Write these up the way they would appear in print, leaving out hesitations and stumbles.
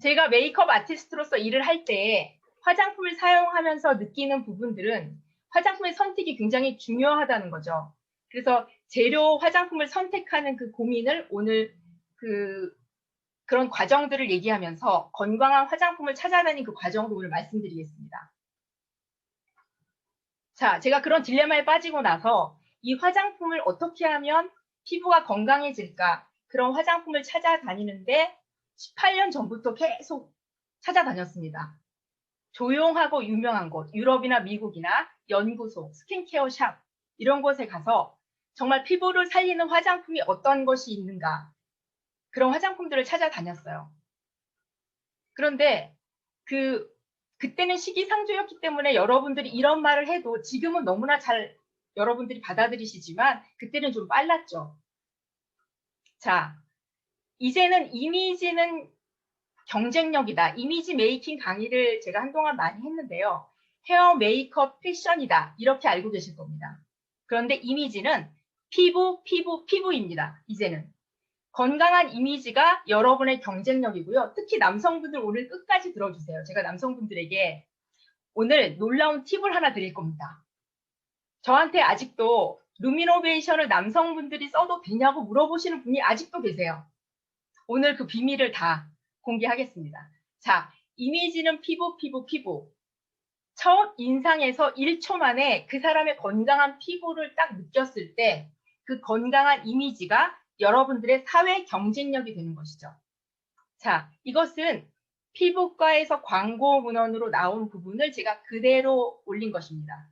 제가 메이크업 아티스트로서 일을 할 때 화장품을 사용하면서 느끼는 부분들은 화장품의 선택이 굉장히 중요하다는 거죠. 그래서 재료 화장품을 선택하는 그 고민을 오늘 그런 과정들을 얘기하면서 건강한 화장품을 찾아다닌 그 과정도 오늘 말씀드리겠습니다. 자, 제가 그런 딜레마에 빠지고 나서 이 화장품을 어떻게 하면 피부가 건강해질까? 그런 화장품을 찾아다니는데 18년 전부터 계속 찾아다녔습니다. 조용하고 유명한 곳, 유럽이나 미국이나 연구소, 스킨케어 샵 이런 곳에 가서 정말 피부를 살리는 화장품이 어떤 것이 있는가 그런 화장품들을 찾아다녔어요. 그런데 그때는 시기상조였기 때문에 여러분들이 이런 말을 해도 지금은 너무나 잘 여러분들이 받아들이시지만 그때는 좀 빨랐죠. 자, 이제는 이미지는 경쟁력이다. 이미지 메이킹 강의를 제가 한동안 많이 했는데요. 헤어, 메이크업, 패션이다. 이렇게 알고 계실 겁니다. 그런데 이미지는 피부입니다. 이제는. 건강한 이미지가 여러분의 경쟁력이고요. 특히 남성분들 오늘 끝까지 들어주세요. 제가 남성분들에게 오늘 놀라운 팁을 하나 드릴 겁니다. 저한테 아직도 루미노베이션을 남성분들이 써도 되냐고 물어보시는 분이 아직도 계세요. 오늘 그 비밀을 다 공개하겠습니다. 자, 이미지는 피부. 첫 인상에서 1초 만에 그 사람의 건강한 피부를 딱 느꼈을 때 그 건강한 이미지가 여러분들의 사회 경쟁력이 되는 것이죠. 자, 이것은 피부과에서 광고 문헌으로 나온 부분을 제가 그대로 올린 것입니다.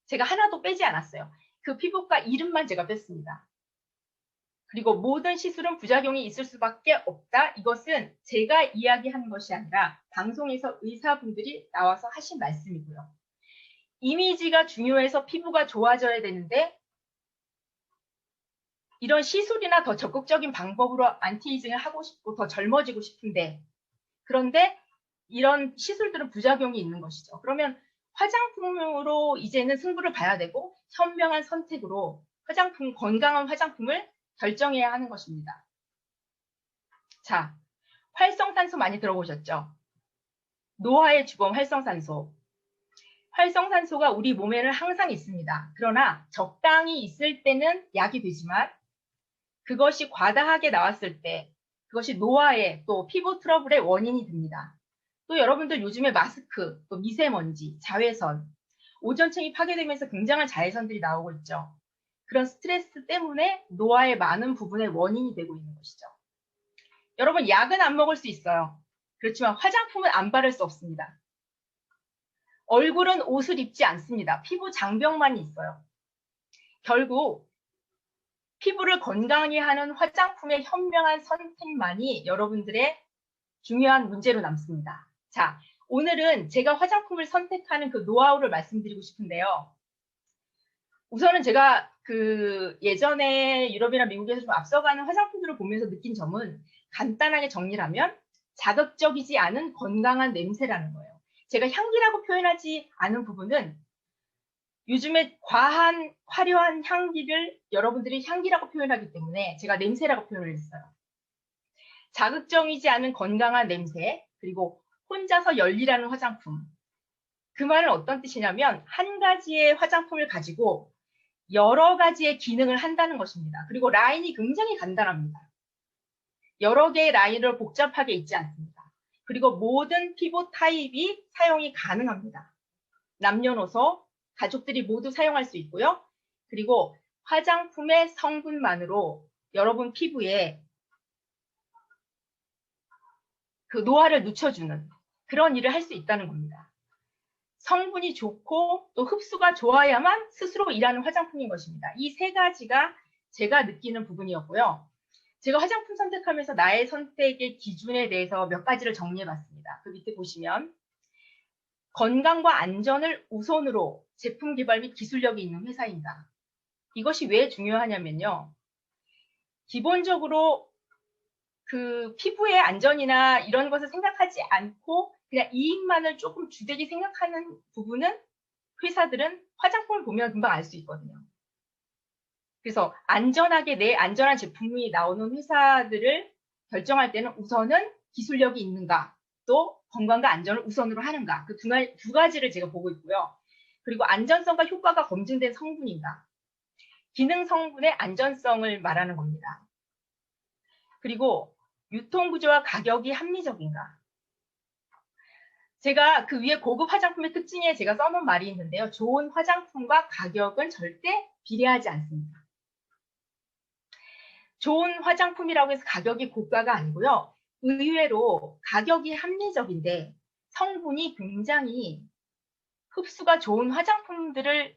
제가 하나도 빼지 않았어요. 그 피부과 이름만 제가 뺐습니다. 그리고 모든 시술은 부작용이 있을 수밖에 없다. 이것은 제가 이야기한 것이 아니라 방송에서 의사분들이 나와서 하신 말씀이고요. 이미지가 중요해서 피부가 좋아져야 되는데 이런 시술이나 더 적극적인 방법으로 안티에이징을 하고 싶고 더 젊어지고 싶은데 그런데 이런 시술들은 부작용이 있는 것이죠. 그러면 화장품으로 이제는 승부를 봐야 되고 현명한 선택으로 건강한 화장품을 결정해야 하는 것입니다. 자, 활성산소 많이 들어보셨죠? 노화의 주범 활성산소. 활성산소가 우리 몸에는 항상 있습니다. 그러나 적당히 있을 때는 약이 되지만 그것이 과다하게 나왔을 때 그것이 노화의 또 피부 트러블의 원인이 됩니다. 또 여러분들 요즘에 마스크, 또 미세먼지, 자외선, 오존층이 파괴되면서 굉장한 자외선들이 나오고 있죠. 그런 스트레스 때문에 노화의 많은 부분의 원인이 되고 있는 것이죠. 여러분 약은 안 먹을 수 있어요. 그렇지만 화장품은 안 바를 수 없습니다. 얼굴은 옷을 입지 않습니다. 피부 장벽만이 있어요. 결국 피부를 건강하게 하는 화장품의 현명한 선택만이 여러분들의 중요한 문제로 남습니다. 자, 오늘은 제가 화장품을 선택하는 그 노하우를 말씀드리고 싶은데요. 우선은 제가 예전에 유럽이나 미국에서 좀 앞서가는 화장품들을 보면서 느낀 점은 간단하게 정리를 하면 자극적이지 않은 건강한 냄새라는 거예요. 제가 향기라고 표현하지 않은 부분은 요즘에 과한 화려한 향기를 여러분들이 향기라고 표현하기 때문에 제가 냄새라고 표현을 했어요. 자극적이지 않은 건강한 냄새, 그리고 혼자서 열일하는 화장품. 그 말은 어떤 뜻이냐면 한 가지의 화장품을 가지고 여러 가지의 기능을 한다는 것입니다. 그리고 라인이 굉장히 간단합니다. 여러 개의 라인을 복잡하게 있지 않습니다. 그리고 모든 피부 타입이 사용이 가능합니다. 남녀노소, 가족들이 모두 사용할 수 있고요. 그리고 화장품의 성분만으로 여러분 피부에 그 노화를 늦춰주는 그런 일을 할 수 있다는 겁니다. 성분이 좋고 또 흡수가 좋아야만 스스로 일하는 화장품인 것입니다. 이 세 가지가 제가 느끼는 부분이었고요. 제가 화장품 선택하면서 나의 선택의 기준에 대해서 몇 가지를 정리해봤습니다. 그 밑에 보시면 건강과 안전을 우선으로 제품 개발 및 기술력이 있는 회사입니다. 이것이 왜 중요하냐면요. 기본적으로 그 피부의 안전이나 이런 것을 생각하지 않고 그냥 이익만을 조금 주되게 생각하는 부분은 회사들은 화장품을 보면 금방 알 수 있거든요. 그래서 안전하게 내 안전한 제품이 나오는 회사들을 결정할 때는 우선은 기술력이 있는가, 또 건강과 안전을 우선으로 하는가. 그 두 가지를 제가 보고 있고요. 그리고 안전성과 효과가 검증된 성분인가. 기능 성분의 안전성을 말하는 겁니다. 그리고 유통구조와 가격이 합리적인가. 제가 그 위에 고급 화장품의 특징에 제가 써놓은 말이 있는데요. 좋은 화장품과 가격은 절대 비례하지 않습니다. 좋은 화장품이라고 해서 가격이 고가가 아니고요. 의외로 가격이 합리적인데 성분이 굉장히 흡수가 좋은 화장품들을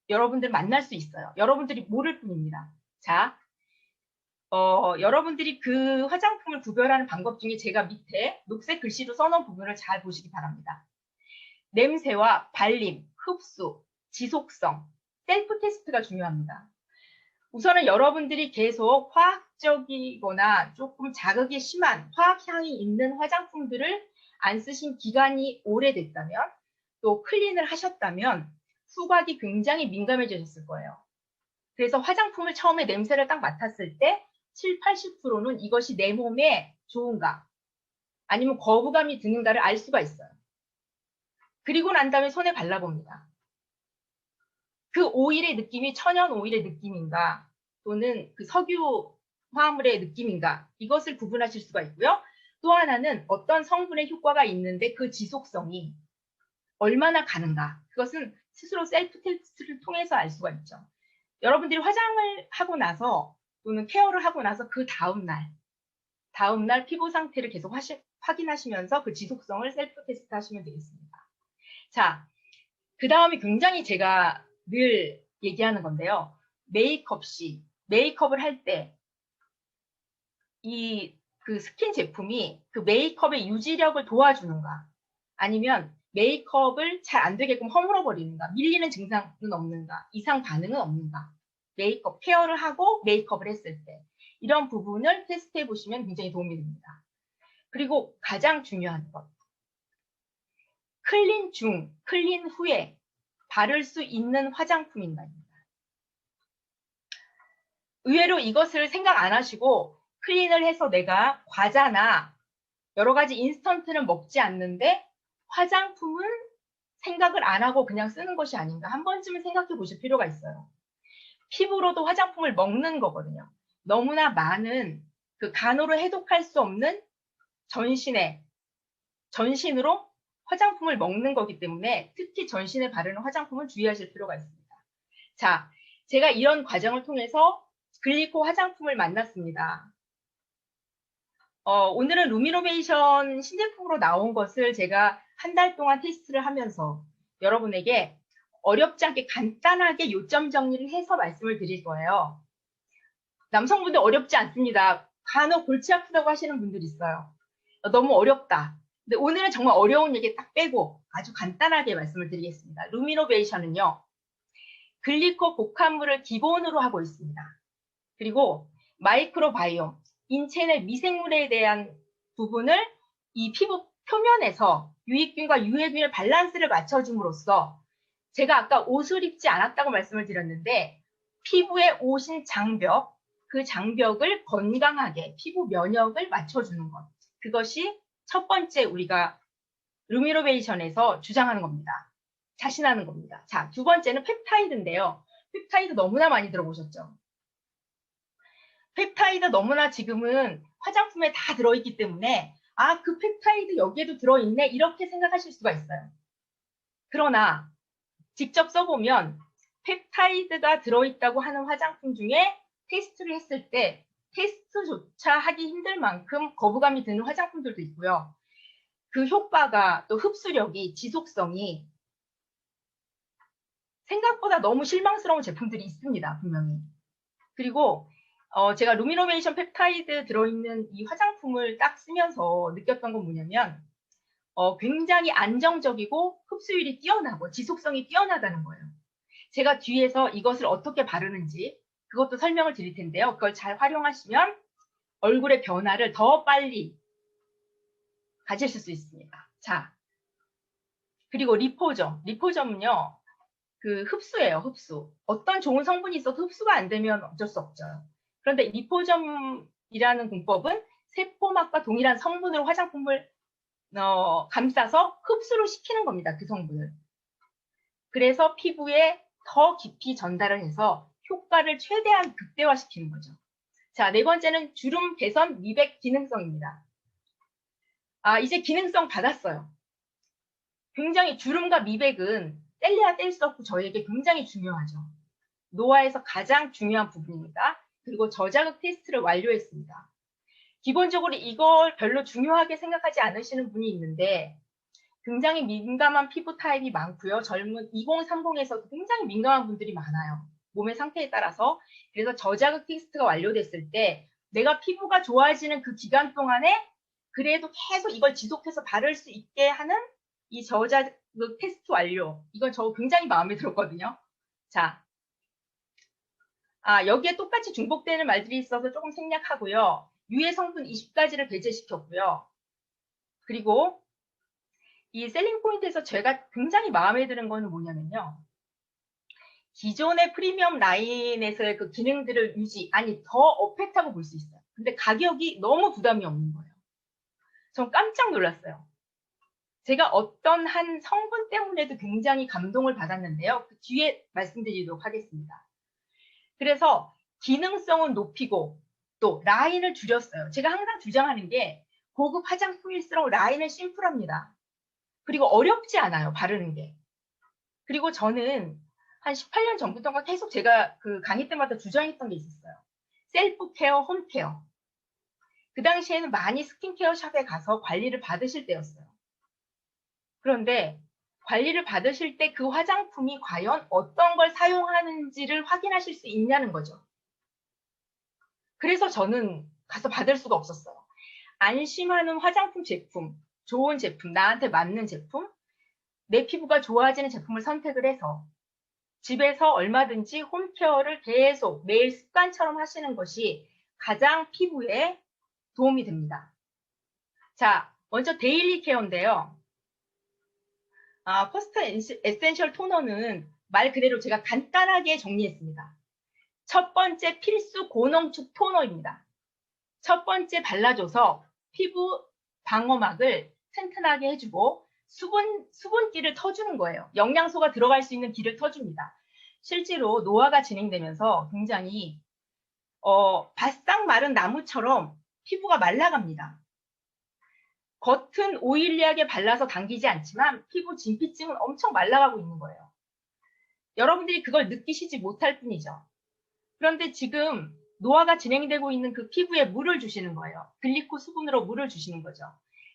여러분들 만날 수 있어요. 여러분들이 모를 뿐입니다. 자, 여러분들이 그 화장품을 구별하는 방법 중에 제가 밑에 녹색 글씨로 써놓은 부분을 잘 보시기 바랍니다. 냄새와 발림, 흡수, 지속성, 셀프 테스트가 중요합니다. 우선은 여러분들이 계속 화학적이거나 조금 자극이 심한 화학향이 있는 화장품들을 안 쓰신 기간이 오래됐다면 또 클린을 하셨다면 후각이 굉장히 민감해지셨을 거예요. 그래서 화장품을 처음에 냄새를 딱 맡았을 때 7, 80%는 이것이 내 몸에 좋은가 아니면 거부감이 드는가를 알 수가 있어요. 그리고 난 다음에 손에 발라봅니다. 그 오일의 느낌이 천연 오일의 느낌인가 또는 그 석유 화합물의 느낌인가 이것을 구분하실 수가 있고요. 또 하나는 어떤 성분의 효과가 있는데 그 지속성이 얼마나 가는가 그것은 스스로 셀프 테스트를 통해서 알 수가 있죠. 여러분들이 화장을 하고 나서 또는 케어를 하고 나서 그 다음날 피부 상태를 계속 확인하시면서 그 지속성을 셀프 테스트 하시면 되겠습니다. 자, 그 다음이 굉장히 제가 늘 얘기하는 건데요. 메이크업 시, 메이크업을 할 때 그 스킨 제품이 그 메이크업의 유지력을 도와주는가 아니면 메이크업을 잘 안 되게끔 허물어 버리는가 밀리는 증상은 없는가 이상 반응은 없는가 메이크업 케어를 하고 메이크업을 했을 때 이런 부분을 테스트해 보시면 굉장히 도움이 됩니다. 그리고 가장 중요한 것 클린 중, 클린 후에 바를 수 있는 화장품인가입니다. 의외로 이것을 생각 안 하시고 클린을 해서 내가 과자나 여러 가지 인스턴트는 먹지 않는데 화장품은 생각을 안 하고 그냥 쓰는 것이 아닌가 한 번쯤은 생각해 보실 필요가 있어요. 피부로도 화장품을 먹는 거거든요. 너무나 많은 그 간으로 해독할 수 없는 전신으로 화장품을 먹는 거기 때문에 특히 전신에 바르는 화장품은 주의하실 필요가 있습니다. 자, 제가 이런 과정을 통해서 글리코 화장품을 만났습니다. 오늘은 루미노베이션 신제품으로 나온 것을 제가 한 달 동안 테스트를 하면서 여러분에게 어렵지 않게 간단하게 요점 정리를 해서 말씀을 드릴 거예요. 남성분들 어렵지 않습니다. 간혹 골치 아프다고 하시는 분들이 있어요. 너무 어렵다. 근데 오늘은 정말 어려운 얘기 딱 빼고 아주 간단하게 말씀을 드리겠습니다. 루미노베이션은요. 글리코 복합물을 기본으로 하고 있습니다. 그리고 마이크로바이옴, 인체 내 미생물에 대한 부분을 이 피부 표면에서 유익균과 유해균의 밸런스를 맞춰줌으로써 제가 아까 옷을 입지 않았다고 말씀을 드렸는데 피부에 오신 장벽, 그 장벽을 건강하게 피부 면역을 맞춰주는 것. 그것이 첫 번째 우리가 루미노베이션에서 주장하는 겁니다. 자신하는 겁니다. 자, 두 번째는 펩타이드인데요. 펩타이드 너무나 많이 들어보셨죠? 펩타이드 너무나 지금은 화장품에 다 들어있기 때문에 아, 그 펩타이드 여기에도 들어있네 이렇게 생각하실 수가 있어요. 그러나 직접 써보면 펩타이드가 들어있다고 하는 화장품 중에 테스트를 했을 때 테스트조차 하기 힘들 만큼 거부감이 드는 화장품들도 있고요. 그 효과가 또 흡수력이 지속성이 생각보다 너무 실망스러운 제품들이 있습니다. 분명히. 그리고 제가 루미노베이션 펩타이드 들어있는 이 화장품을 딱 쓰면서 느꼈던 건 뭐냐면 굉장히 안정적이고 흡수율이 뛰어나고 지속성이 뛰어나다는 거예요. 제가 뒤에서 이것을 어떻게 바르는지 그것도 설명을 드릴 텐데요. 그걸 잘 활용하시면 얼굴의 변화를 더 빨리 가지실 수 있습니다. 자, 그리고 리포점은요. 그 흡수예요. 흡수. 어떤 좋은 성분이 있어도 흡수가 안 되면 어쩔 수 없죠. 그런데 리포점이라는 공법은 세포막과 동일한 성분으로 화장품을 감싸서 흡수를 시키는 겁니다. 그 성분을. 그래서 피부에 더 깊이 전달을 해서 효과를 최대한 극대화시키는 거죠. 자, 네 번째는 주름 개선 미백 기능성입니다. 이제 기능성 받았어요. 굉장히 주름과 미백은 뗄래야 뗄 수 없고 저에게 굉장히 중요하죠. 노화에서 가장 중요한 부분입니다. 그리고 저자극 테스트를 완료했습니다. 기본적으로 이걸 별로 중요하게 생각하지 않으시는 분이 있는데 굉장히 민감한 피부 타입이 많고요. 젊은 2030에서도 굉장히 민감한 분들이 많아요. 몸의 상태에 따라서. 그래서 저자극 테스트가 완료됐을 때 내가 피부가 좋아지는 그 기간 동안에 그래도 계속 이걸 지속해서 바를 수 있게 하는 이 저자극 테스트 완료. 이건 저 굉장히 마음에 들었거든요. 자, 여기에 똑같이 중복되는 말들이 있어서 조금 생략하고요. 유해 성분 20가지를 배제시켰고요. 그리고 이 셀링 포인트에서 제가 굉장히 마음에 드는 거는 뭐냐면요. 기존의 프리미엄 라인에서의 그 기능들을 더 업했다고 볼 수 있어요. 근데 가격이 너무 부담이 없는 거예요. 전 깜짝 놀랐어요. 제가 어떤 한 성분 때문에도 굉장히 감동을 받았는데요. 그 뒤에 말씀드리도록 하겠습니다. 그래서 기능성은 높이고 또 라인을 줄였어요. 제가 항상 주장하는 게 고급 화장품일수록 라인은 심플합니다. 그리고 어렵지 않아요. 바르는 게. 그리고 저는 한 18년 전부터가 계속 제가 그 강의 때마다 주장했던 게 있었어요. 셀프 케어, 홈 케어. 그 당시에는 많이 스킨케어 샵에 가서 관리를 받으실 때였어요. 그런데 관리를 받으실 때 그 화장품이 과연 어떤 걸 사용하는지를 확인하실 수 있냐는 거죠. 그래서 저는 가서 받을 수가 없었어요. 안심하는 화장품 제품, 좋은 제품, 나한테 맞는 제품, 내 피부가 좋아지는 제품을 선택을 해서 집에서 얼마든지 홈케어를 계속 매일 습관처럼 하시는 것이 가장 피부에 도움이 됩니다. 자, 먼저 데일리 케어인데요. 퍼스트 에센셜 토너는 말 그대로 제가 간단하게 정리했습니다. 첫 번째 필수 고농축 토너입니다. 첫 번째 발라줘서 피부 방어막을 튼튼하게 해주고 수분기를 터주는 거예요. 영양소가 들어갈 수 있는 길을 터줍니다. 실제로 노화가 진행되면서 굉장히 바싹 마른 나무처럼 피부가 말라갑니다. 겉은 오일리하게 발라서 당기지 않지만 피부 진피층은 엄청 말라가고 있는 거예요. 여러분들이 그걸 느끼시지 못할 뿐이죠. 그런데 지금 노화가 진행되고 있는 그 피부에 물을 주시는 거예요. 글리코 수분으로 물을 주시는 거죠.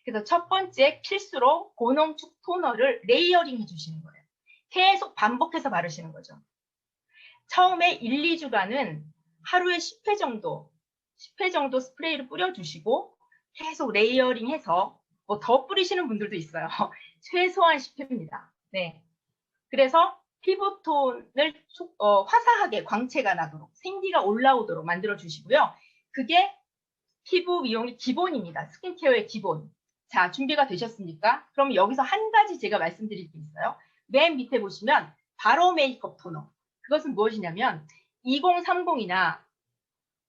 그래서 첫 번째 필수로 고농축 토너를 레이어링 해주시는 거예요. 계속 반복해서 바르시는 거죠. 처음에 1, 2주간은 하루에 10회 정도 스프레이를 뿌려주시고 계속 레이어링해서 더 뿌리시는 분들도 있어요. 최소한 10회입니다. 네. 그래서 피부톤을 화사하게 광채가 나도록 생기가 올라오도록 만들어 주시고요. 그게 피부 미용의 기본입니다. 스킨케어의 기본. 자, 준비가 되셨습니까? 그럼 여기서 한 가지 제가 말씀드릴 게 있어요. 맨 밑에 보시면 바로 메이크업 토너. 그것은 무엇이냐면 2030이나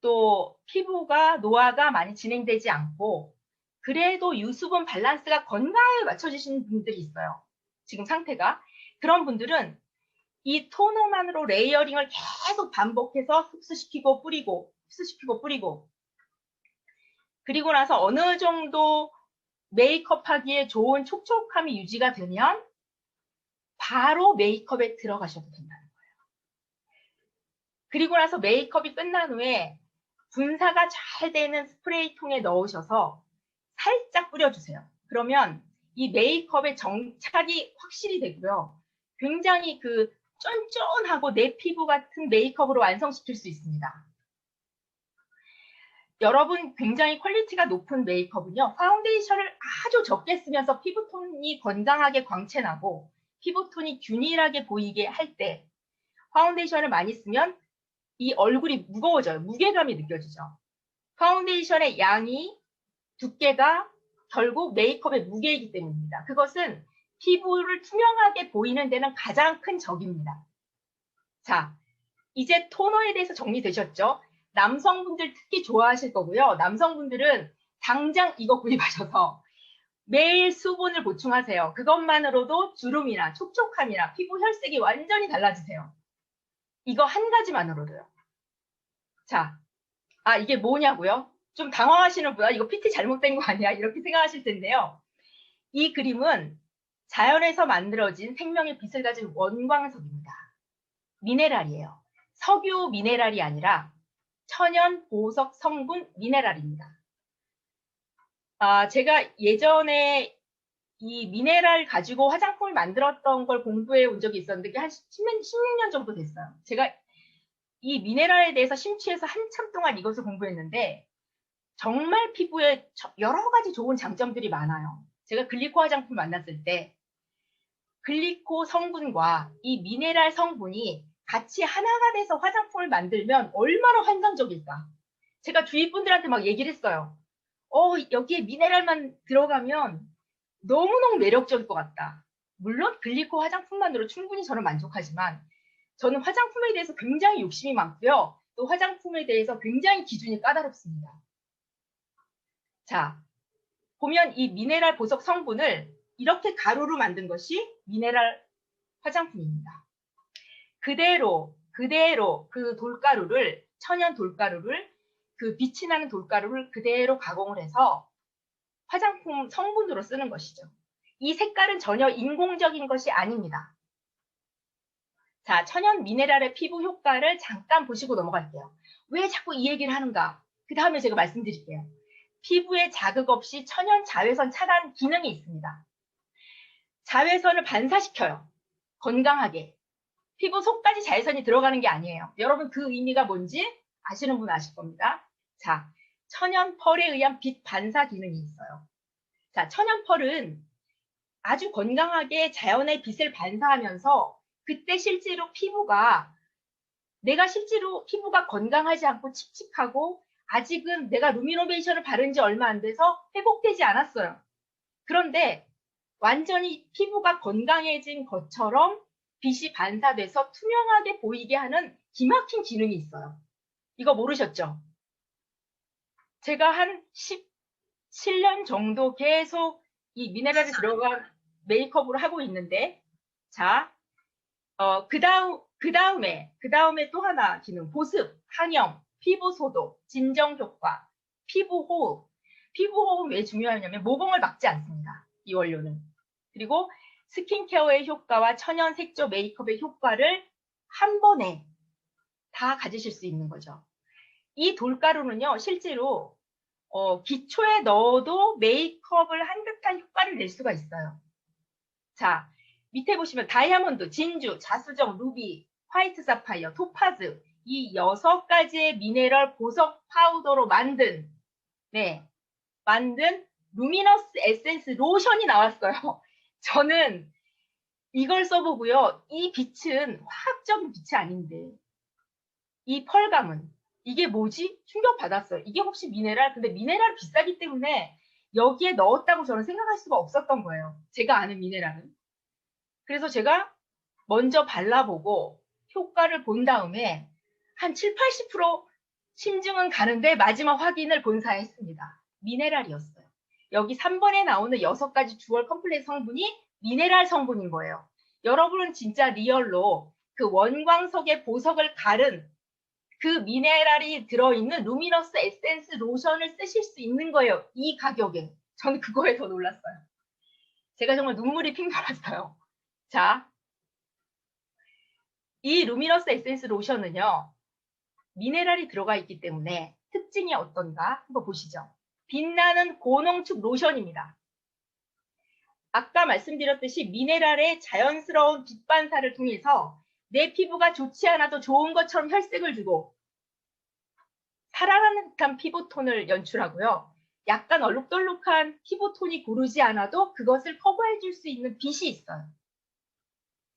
또 피부가 노화가 많이 진행되지 않고 그래도 유수분 밸런스가 건강하게 맞춰지시는 분들이 있어요. 지금 상태가. 그런 분들은 이 토너만으로 레이어링을 계속 반복해서 흡수시키고 뿌리고 그리고 나서 어느 정도 메이크업 하기에 좋은 촉촉함이 유지가 되면 바로 메이크업에 들어가셔도 된다는 거예요. 그리고 나서 메이크업이 끝난 후에 분사가 잘 되는 스프레이통에 넣으셔서 살짝 뿌려주세요. 그러면 이 메이크업의 정착이 확실히 되고요. 굉장히 그 쫀쫀하고 내 피부 같은 메이크업으로 완성시킬 수 있습니다. 여러분 굉장히 퀄리티가 높은 메이크업은요. 파운데이션을 아주 적게 쓰면서 피부톤이 건강하게 광채나고 피부톤이 균일하게 보이게 할 때 파운데이션을 많이 쓰면 이 얼굴이 무거워져요. 무게감이 느껴지죠. 파운데이션의 양이 두께가 결국 메이크업의 무게이기 때문입니다. 그것은 피부를 투명하게 보이는 데는 가장 큰 적입니다. 자, 이제 토너에 대해서 정리되셨죠? 남성분들 특히 좋아하실 거고요. 남성분들은 당장 이거 구입하셔서 매일 수분을 보충하세요. 그것만으로도 주름이나 촉촉함이나 피부 혈색이 완전히 달라지세요. 이거 한 가지만으로도요. 자, 이게 뭐냐고요? 좀 당황하시는 분은 이거 PT 잘못된 거 아니야? 이렇게 생각하실 텐데요. 이 그림은 자연에서 만들어진 생명의 빛을 가진 원광석입니다. 미네랄이에요. 석유 미네랄이 아니라 천연 보석 성분 미네랄입니다. 제가 예전에 이 미네랄 가지고 화장품을 만들었던 걸 공부해 온 적이 있었는데 그게 한 16년 정도 됐어요. 제가 이 미네랄에 대해서 심취해서 한참 동안 이것을 공부했는데 정말 피부에 여러 가지 좋은 장점들이 많아요. 제가 글리코 화장품 만났을 때 글리코 성분과 이 미네랄 성분이 같이 하나가 돼서 화장품을 만들면 얼마나 환상적일까. 제가 주위 분들한테 막 얘기를 했어요. 여기에 미네랄만 들어가면 너무너무 매력적일 것 같다. 물론 글리코 화장품만으로 충분히 저는 만족하지만 저는 화장품에 대해서 굉장히 욕심이 많고요. 또 화장품에 대해서 굉장히 기준이 까다롭습니다. 자, 보면 이 미네랄 보석 성분을 이렇게 가루로 만든 것이 미네랄 화장품입니다. 그대로 그 돌가루를, 천연 돌가루를, 그 빛이 나는 돌가루를 그대로 가공을 해서 화장품 성분으로 쓰는 것이죠. 이 색깔은 전혀 인공적인 것이 아닙니다. 자, 천연 미네랄의 피부 효과를 잠깐 보시고 넘어갈게요. 왜 자꾸 이 얘기를 하는가? 그 다음에 제가 말씀드릴게요. 피부에 자극 없이 천연 자외선 차단 기능이 있습니다. 자외선을 반사시켜요. 건강하게. 피부 속까지 자외선이 들어가는 게 아니에요. 여러분 그 의미가 뭔지 아시는 분 아실 겁니다. 자, 천연 펄에 의한 빛 반사 기능이 있어요. 자, 천연 펄은 아주 건강하게 자연의 빛을 반사하면서 그때 실제로 내가 실제로 피부가 건강하지 않고 칙칙하고 아직은 내가 루미노베이션을 바른 지 얼마 안 돼서 회복되지 않았어요. 그런데 완전히 피부가 건강해진 것처럼 빛이 반사돼서 투명하게 보이게 하는 기막힌 기능이 있어요. 이거 모르셨죠? 제가 한 17년 정도 계속 이 미네랄이 들어간 메이크업을 하고 있는데, 자, 그 다음에 또 하나 기능, 보습, 항염, 피부 소독, 진정 효과, 피부 호흡. 피부 호흡은 왜 중요하냐면 모공을 막지 않습니다. 이 원료는. 그리고 스킨케어의 효과와 천연 색조 메이크업의 효과를 한 번에 다 가지실 수 있는 거죠. 이 돌가루는요, 실제로 기초에 넣어도 메이크업을 한 듯한 효과를 낼 수가 있어요. 자, 밑에 보시면 다이아몬드, 진주, 자수정, 루비, 화이트 사파이어, 토파즈 이 6가지의 미네랄 보석 파우더로 만든 루미너스 에센스 로션이 나왔어요. 저는 이걸 써보고요. 이 빛은 화학적인 빛이 아닌데 이 펄감은 이게 뭐지? 충격받았어요. 이게 혹시 미네랄? 근데 미네랄 비싸기 때문에 여기에 넣었다고 저는 생각할 수가 없었던 거예요. 제가 아는 미네랄은. 그래서 제가 먼저 발라보고 효과를 본 다음에 한 7, 80% 심증은 가는데 마지막 확인을 본사에 했습니다. 미네랄이었어요. 여기 3번에 나오는 6가지 주얼 컴플렉스 성분이 미네랄 성분인 거예요. 여러분은 진짜 리얼로 그 원광석의 보석을 가른 그 미네랄이 들어있는 루미너스 에센스 로션을 쓰실 수 있는 거예요. 이 가격에. 저는 그거에 더 놀랐어요. 제가 정말 눈물이 핑 돌았어요. 자, 이 루미너스 에센스 로션은요. 미네랄이 들어가 있기 때문에 특징이 어떤가 한번 보시죠. 빛나는 고농축 로션입니다. 아까 말씀드렸듯이 미네랄의 자연스러운 빛 반사를 통해서 내 피부가 좋지 않아도 좋은 것처럼 혈색을 주고 살아나는 듯한 피부톤을 연출하고요. 약간 얼룩덜룩한 피부톤이 고르지 않아도 그것을 커버해 줄 수 있는 빛이 있어요.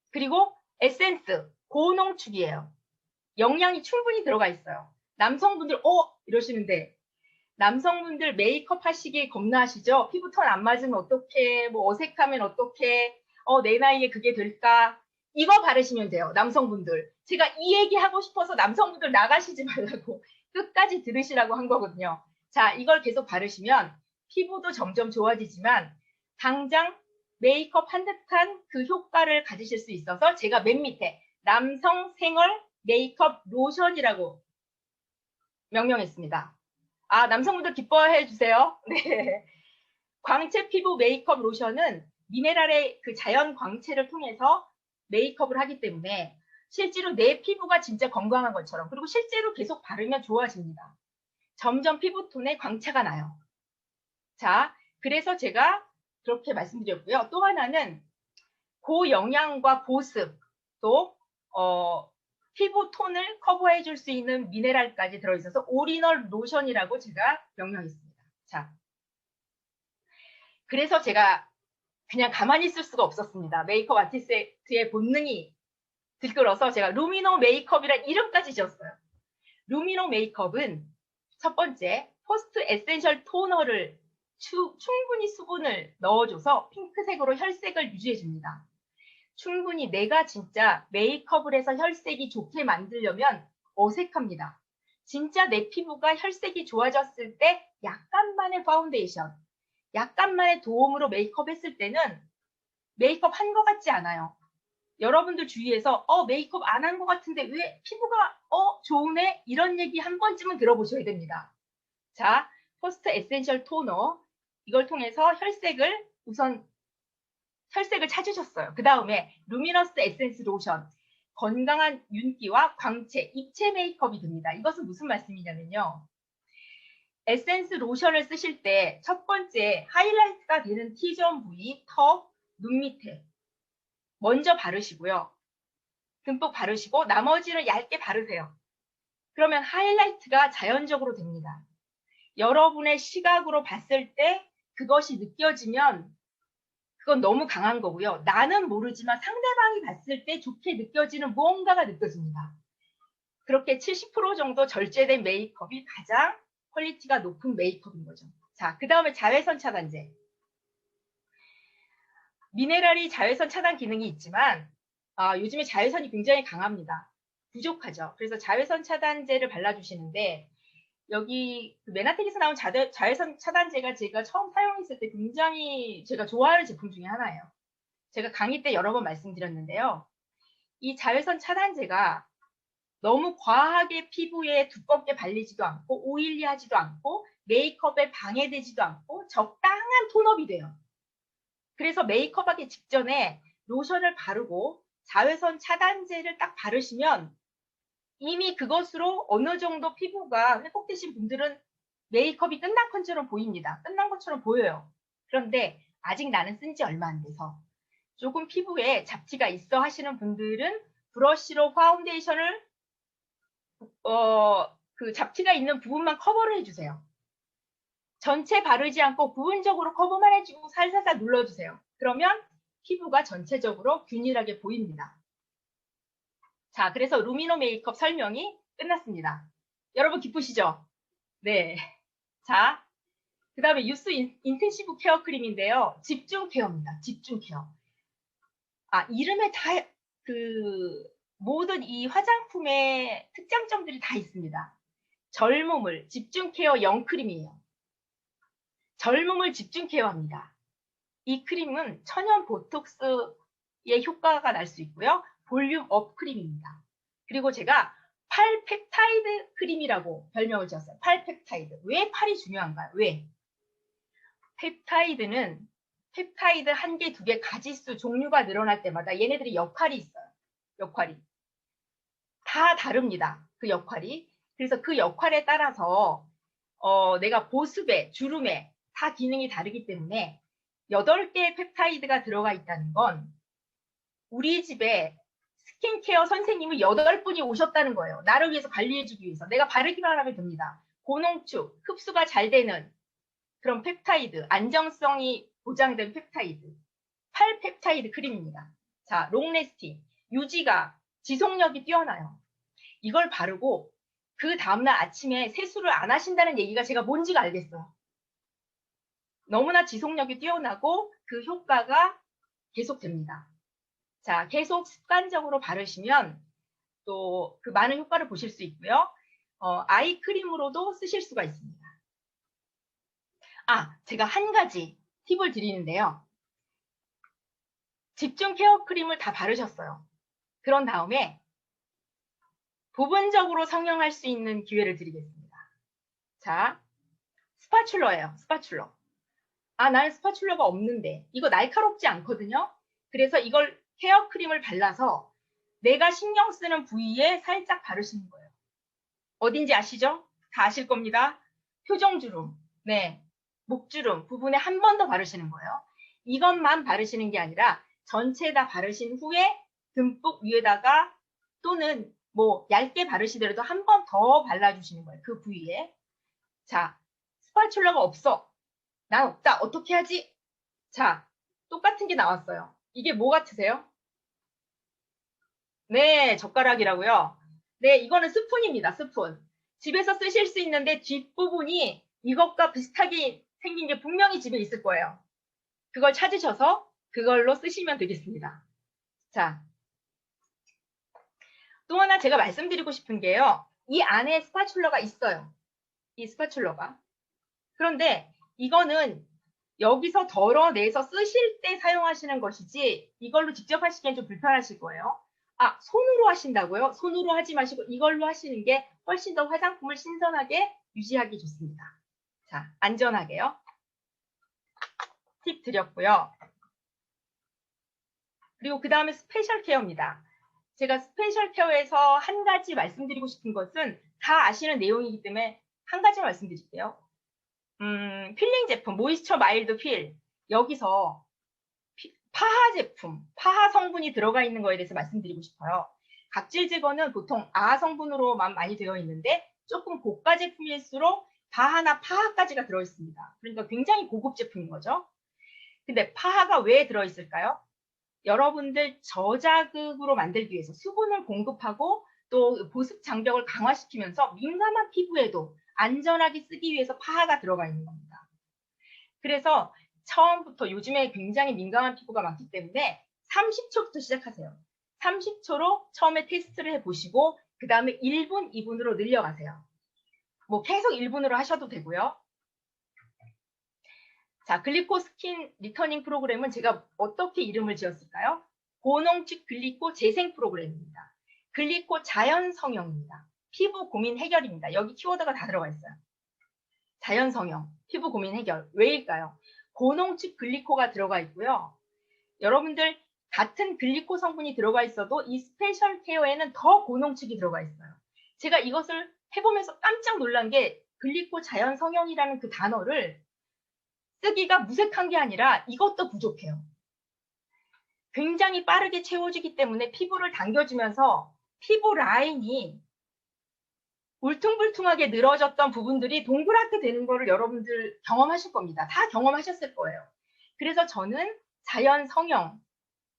그리고 에센스, 고농축이에요. 영양이 충분히 들어가 있어요. 남성분들 이러시는데 남성분들 메이크업 하시기 겁나시죠? 피부톤 안 맞으면 어떡해? 뭐 어색하면 어떡해? 내 나이에 그게 될까? 이거 바르시면 돼요. 남성분들. 제가 이 얘기 하고 싶어서 남성분들 나가시지 말라고 끝까지 들으시라고 한 거거든요. 자, 이걸 계속 바르시면 피부도 점점 좋아지지만 당장 메이크업 한 듯한 그 효과를 가지실 수 있어서 제가 맨 밑에 남성 생얼 메이크업 로션이라고 명명했습니다. 아, 남성분들 기뻐해 주세요. 네. 광채 피부 메이크업 로션은 미네랄의 그 자연 광채를 통해서 메이크업을 하기 때문에 실제로 내 피부가 진짜 건강한 것처럼, 그리고 실제로 계속 바르면 좋아집니다. 점점 피부톤에 광채가 나요. 자, 그래서 제가 그렇게 말씀드렸고요. 또 하나는 고영양과 보습, 또 피부 톤을 커버해 줄 수 있는 미네랄까지 들어있어서 올인원 로션이라고 제가 명명했습니다. 자, 그래서 제가 그냥 가만히 있을 수가 없었습니다. 메이크업 아티스트의 본능이 들끓어서 제가 루미노 메이크업이라는 이름까지 지었어요. 루미노 메이크업은 첫 번째, 포스트 에센셜 토너를 충분히 수분을 넣어줘서 핑크색으로 혈색을 유지해줍니다. 충분히 내가 진짜 메이크업을 해서 혈색이 좋게 만들려면 어색합니다. 진짜 내 피부가 혈색이 좋아졌을 때 약간만의 파운데이션, 약간만의 도움으로 메이크업 했을 때는 메이크업 한 것 같지 않아요. 여러분들 주위에서 메이크업 안 한 것 같은데 왜 피부가 좋으네? 이런 얘기 한 번쯤은 들어보셔야 됩니다. 자, 포스트 에센셜 토너, 이걸 통해서 혈색을 찾으셨어요. 그 다음에 루미너스 에센스 로션, 건강한 윤기와 광채, 입체 메이크업이 됩니다. 이것은 무슨 말씀이냐면요. 에센스 로션을 쓰실 때 첫 번째 하이라이트가 되는 T존 부위, 턱, 눈 밑에 먼저 바르시고요. 듬뿍 바르시고 나머지를 얇게 바르세요. 그러면 하이라이트가 자연적으로 됩니다. 여러분의 시각으로 봤을 때 그것이 느껴지면 그건 너무 강한 거고요. 나는 모르지만 상대방이 봤을 때 좋게 느껴지는 무언가가 느껴집니다. 그렇게 70% 정도 절제된 메이크업이 가장 퀄리티가 높은 메이크업인 거죠. 자, 그 다음에 자외선 차단제. 미네랄이 자외선 차단 기능이 있지만 요즘에 자외선이 굉장히 강합니다. 부족하죠. 그래서 자외선 차단제를 발라주시는데 여기 메나텍에서 나온 자외선 차단제가 제가 처음 사용했을 때 굉장히 제가 좋아하는 제품 중에 하나예요. 제가 강의 때 여러 번 말씀드렸는데요. 이 자외선 차단제가 너무 과하게 피부에 두껍게 발리지도 않고 오일리하지도 않고 메이크업에 방해되지도 않고 적당한 톤업이 돼요. 그래서 메이크업하기 직전에 로션을 바르고 자외선 차단제를 딱 바르시면 이미 그것으로 어느 정도 피부가 회복되신 분들은 메이크업이 끝난 것처럼 보입니다. 끝난 것처럼 보여요. 그런데 아직 나는 쓴 지 얼마 안 돼서 조금 피부에 잡티가 있어 하시는 분들은 브러쉬로 파운데이션을 그 잡티가 있는 부분만 커버를 해주세요. 전체 바르지 않고 부분적으로 커버만 해주고 살살살 눌러주세요. 그러면 피부가 전체적으로 균일하게 보입니다. 자, 그래서 루미노 메이크업 설명이 끝났습니다. 여러분 기쁘시죠? 네. 자, 그 다음에 유스 인텐시브 케어 크림인데요. 집중 케어입니다. 집중 케어. 이름에 모든 이 화장품의 특장점들이 다 있습니다. 젊음을 집중 케어 0크림이에요. 젊음을 집중 케어합니다. 이 크림은 천연 보톡스의 효과가 날 수 있고요. 볼륨 업 크림입니다. 그리고 제가 8펩타이드 크림이라고 별명을 지었어요. 8펩타이드. 왜 8이 중요한가요? 왜? 펩타이드 한 개, 두 개 가지수 종류가 늘어날 때마다 얘네들이 역할이 있어요. 역할이. 다 다릅니다. 그 역할이. 그래서 그 역할에 따라서 내가 보습에, 주름에 다 기능이 다르기 때문에 8개의 펩타이드가 들어가 있다는 건 우리 집에 스킨케어 선생님이 8분이 오셨다는 거예요. 나를 위해서 관리해주기 위해서. 내가 바르기만 하면 됩니다. 고농축, 흡수가 잘 되는 그런 펩타이드, 안정성이 보장된 펩타이드. 8펩타이드 크림입니다. 자, 롱래스팅, 유지가, 지속력이 뛰어나요. 이걸 바르고 그 다음날 아침에 세수를 안 하신다는 얘기가 제가 뭔지가 알겠어요. 너무나 지속력이 뛰어나고 그 효과가 계속됩니다. 자, 계속 습관적으로 바르시면 또 그 많은 효과를 보실 수 있고요. 아이크림으로도 쓰실 수가 있습니다. 제가 한 가지 팁을 드리는데요. 집중 케어 크림을 다 바르셨어요. 그런 다음에 부분적으로 성형할 수 있는 기회를 드리겠습니다. 자, 스파츌러예요. 스파츌러. 아, 나는 스파츌러가 없는데 이거 날카롭지 않거든요. 그래서 이걸 케어 크림을 발라서 내가 신경 쓰는 부위에 살짝 바르시는 거예요. 어딘지 아시죠? 다 아실 겁니다. 표정주름, 네, 목주름 부분에 한 번 더 바르시는 거예요. 이것만 바르시는 게 아니라 전체 다 바르신 후에 듬뿍 위에다가 또는 뭐 얇게 바르시더라도 한 번 더 발라주시는 거예요. 그 부위에. 자, 스파츌러가 없어. 난 없다. 어떻게 하지? 자, 똑같은 게 나왔어요. 이게 뭐 같으세요? 네, 젓가락이라고요. 네, 이거는 스푼입니다. 스푼. 집에서 쓰실 수 있는데 뒷부분이 이것과 비슷하게 생긴 게 분명히 집에 있을 거예요. 그걸 찾으셔서 그걸로 쓰시면 되겠습니다. 자, 또 하나 제가 말씀드리고 싶은 게요. 이 안에 스파츌러가 있어요. 이 스파츌러가. 그런데 이거는 여기서 덜어내서 쓰실 때 사용하시는 것이지 이걸로 직접 하시기엔 좀 불편하실 거예요. 아, 손으로 하신다고요? 손으로 하지 마시고 이걸로 하시는 게 훨씬 더 화장품을 신선하게 유지하기 좋습니다. 자, 안전하게요. 팁 드렸고요. 그리고 그 다음에 스페셜 케어입니다. 제가 스페셜 케어에서 한 가지 말씀드리고 싶은 것은 다 아시는 내용이기 때문에 한 가지 말씀드릴게요. 필링 제품, 모이스처 마일드 필. 여기서 파하 제품, 파하 성분이 들어가 있는 거에 대해서 말씀드리고 싶어요. 각질 제거는 보통 아하 성분으로만 많이 되어 있는데 조금 고가 제품일수록 다하나 파하까지가 들어 있습니다. 그러니까 굉장히 고급 제품인 거죠. 근데 파하가 왜 들어 있을까요? 여러분들 저자극으로 만들기 위해서 수분을 공급하고 또 보습 장벽을 강화시키면서 민감한 피부에도 안전하게 쓰기 위해서 파하가 들어가 있는 겁니다. 그래서 처음부터 요즘에 굉장히 민감한 피부가 많기 때문에 30초부터 시작하세요. 30초로 처음에 테스트를 해보시고 그 다음에 1분, 2분으로 늘려가세요. 뭐 계속 1분으로 하셔도 되고요. 자, 글리코 스킨 리터닝 프로그램은 제가 어떻게 이름을 지었을까요? 고농축 글리코 재생 프로그램입니다. 글리코 자연 성형입니다. 피부 고민 해결입니다. 여기 키워드가 다 들어가 있어요. 자연 성형, 피부 고민 해결. 왜일까요? 고농축 글리코가 들어가 있고요. 여러분들 같은 글리코 성분이 들어가 있어도 이 스페셜 케어에는 더 고농축이 들어가 있어요. 제가 이것을 해보면서 깜짝 놀란 게 글리코 자연 성형이라는 그 단어를 쓰기가 무색한 게 아니라 이것도 부족해요. 굉장히 빠르게 채워지기 때문에 피부를 당겨주면서 피부 라인이 울퉁불퉁하게 늘어졌던 부분들이 동그랗게 되는 거를 여러분들 경험하실 겁니다. 다 경험하셨을 거예요. 그래서 저는 자연 성형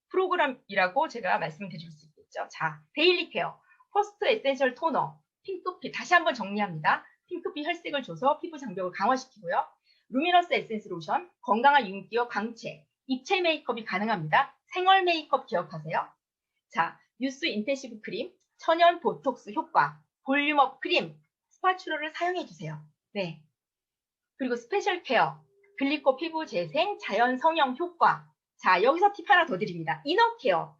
프로그램이라고 제가 말씀드릴 수 있겠죠. 자, 데일리 케어, 퍼스트 에센셜 토너, 핑크빛, 다시 한번 정리합니다. 핑크빛 혈색을 줘서 피부 장벽을 강화시키고요. 루미너스 에센스 로션, 건강한 윤기와 광채, 입체 메이크업이 가능합니다. 생얼 메이크업 기억하세요. 자, 뉴스 인텐시브 크림, 천연 보톡스 효과, 볼륨업 크림, 스파츌러를 사용해주세요. 네. 그리고 스페셜 케어, 글리코 피부 재생, 자연 성형 효과. 자, 여기서 팁 하나 더 드립니다. 이너 케어.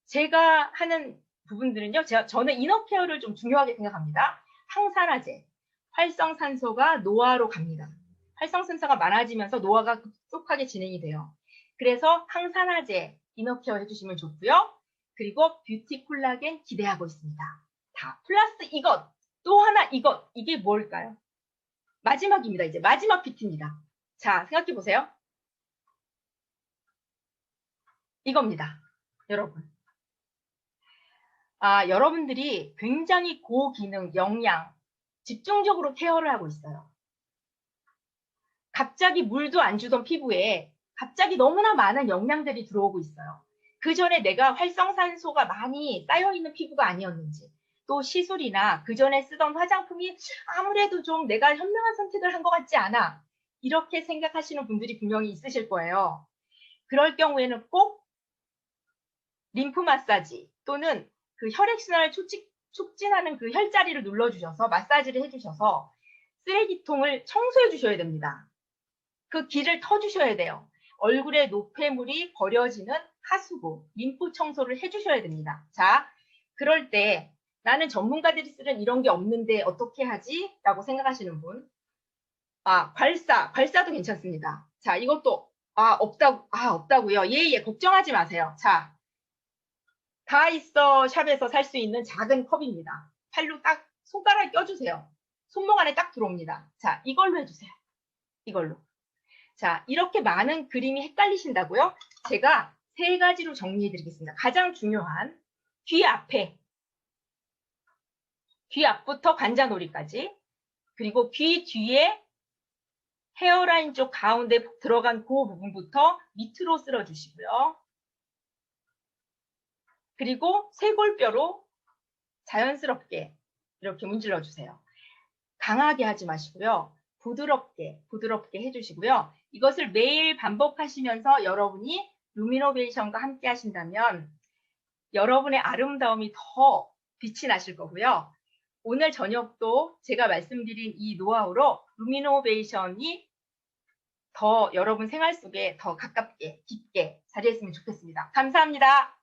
제가 하는 부분들은요, 저는 이너 케어를 좀 중요하게 생각합니다. 항산화제, 활성산소가 노화로 갑니다. 활성산소가 많아지면서 노화가 급속하게 진행이 돼요. 그래서 항산화제, 이너 케어 해주시면 좋고요. 그리고 뷰티 콜라겐 기대하고 있습니다. 다 플러스 이것, 또 하나 이것, 이게 뭘까요? 마지막입니다. 이제 마지막 뷰티입니다. 자, 생각해 보세요. 이겁니다. 여러분. 아, 여러분들이 굉장히 고기능, 영양, 집중적으로 케어를 하고 있어요. 갑자기 물도 안 주던 피부에 갑자기 너무나 많은 영양들이 들어오고 있어요. 그 전에 내가 활성산소가 많이 쌓여있는 피부가 아니었는지, 또 시술이나 그 전에 쓰던 화장품이 아무래도 좀 내가 현명한 선택을 한 것 같지 않아. 이렇게 생각하시는 분들이 분명히 있으실 거예요. 그럴 경우에는 꼭 림프 마사지 또는 그 혈액순환을 촉진하는 그 혈자리를 눌러주셔서 마사지를 해주셔서 쓰레기통을 청소해 주셔야 됩니다. 그 길을 터주셔야 돼요. 얼굴에 노폐물이 버려지는 하수구, 림프 청소를 해주셔야 됩니다. 자, 그럴 때 나는 전문가들이 쓰는 이런 게 없는데 어떻게 하지? 라고 생각하시는 분. 괄사도 괜찮습니다. 자, 이것도, 없다고요. 예, 걱정하지 마세요. 자, 다 있어 샵에서 살 수 있는 작은 컵입니다. 팔로 딱 손가락 껴주세요. 손목 안에 딱 들어옵니다. 자, 이걸로 해주세요. 이걸로. 자, 이렇게 많은 그림이 헷갈리신다고요? 제가 세 가지로 정리해 드리겠습니다. 가장 중요한 귀 앞부터 관자놀이까지, 그리고 귀 뒤에 헤어라인 쪽 가운데 들어간 그 부분부터 밑으로 쓸어주시고요. 그리고 쇄골뼈로 자연스럽게 이렇게 문질러 주세요. 강하게 하지 마시고요. 부드럽게 해주시고요. 이것을 매일 반복하시면서 여러분이 루미노베이션과 함께 하신다면 여러분의 아름다움이 더 빛이 나실 거고요. 오늘 저녁도 제가 말씀드린 이 노하우로 루미노베이션이 더 여러분 생활 속에 더 가깝게 깊게 자리했으면 좋겠습니다. 감사합니다.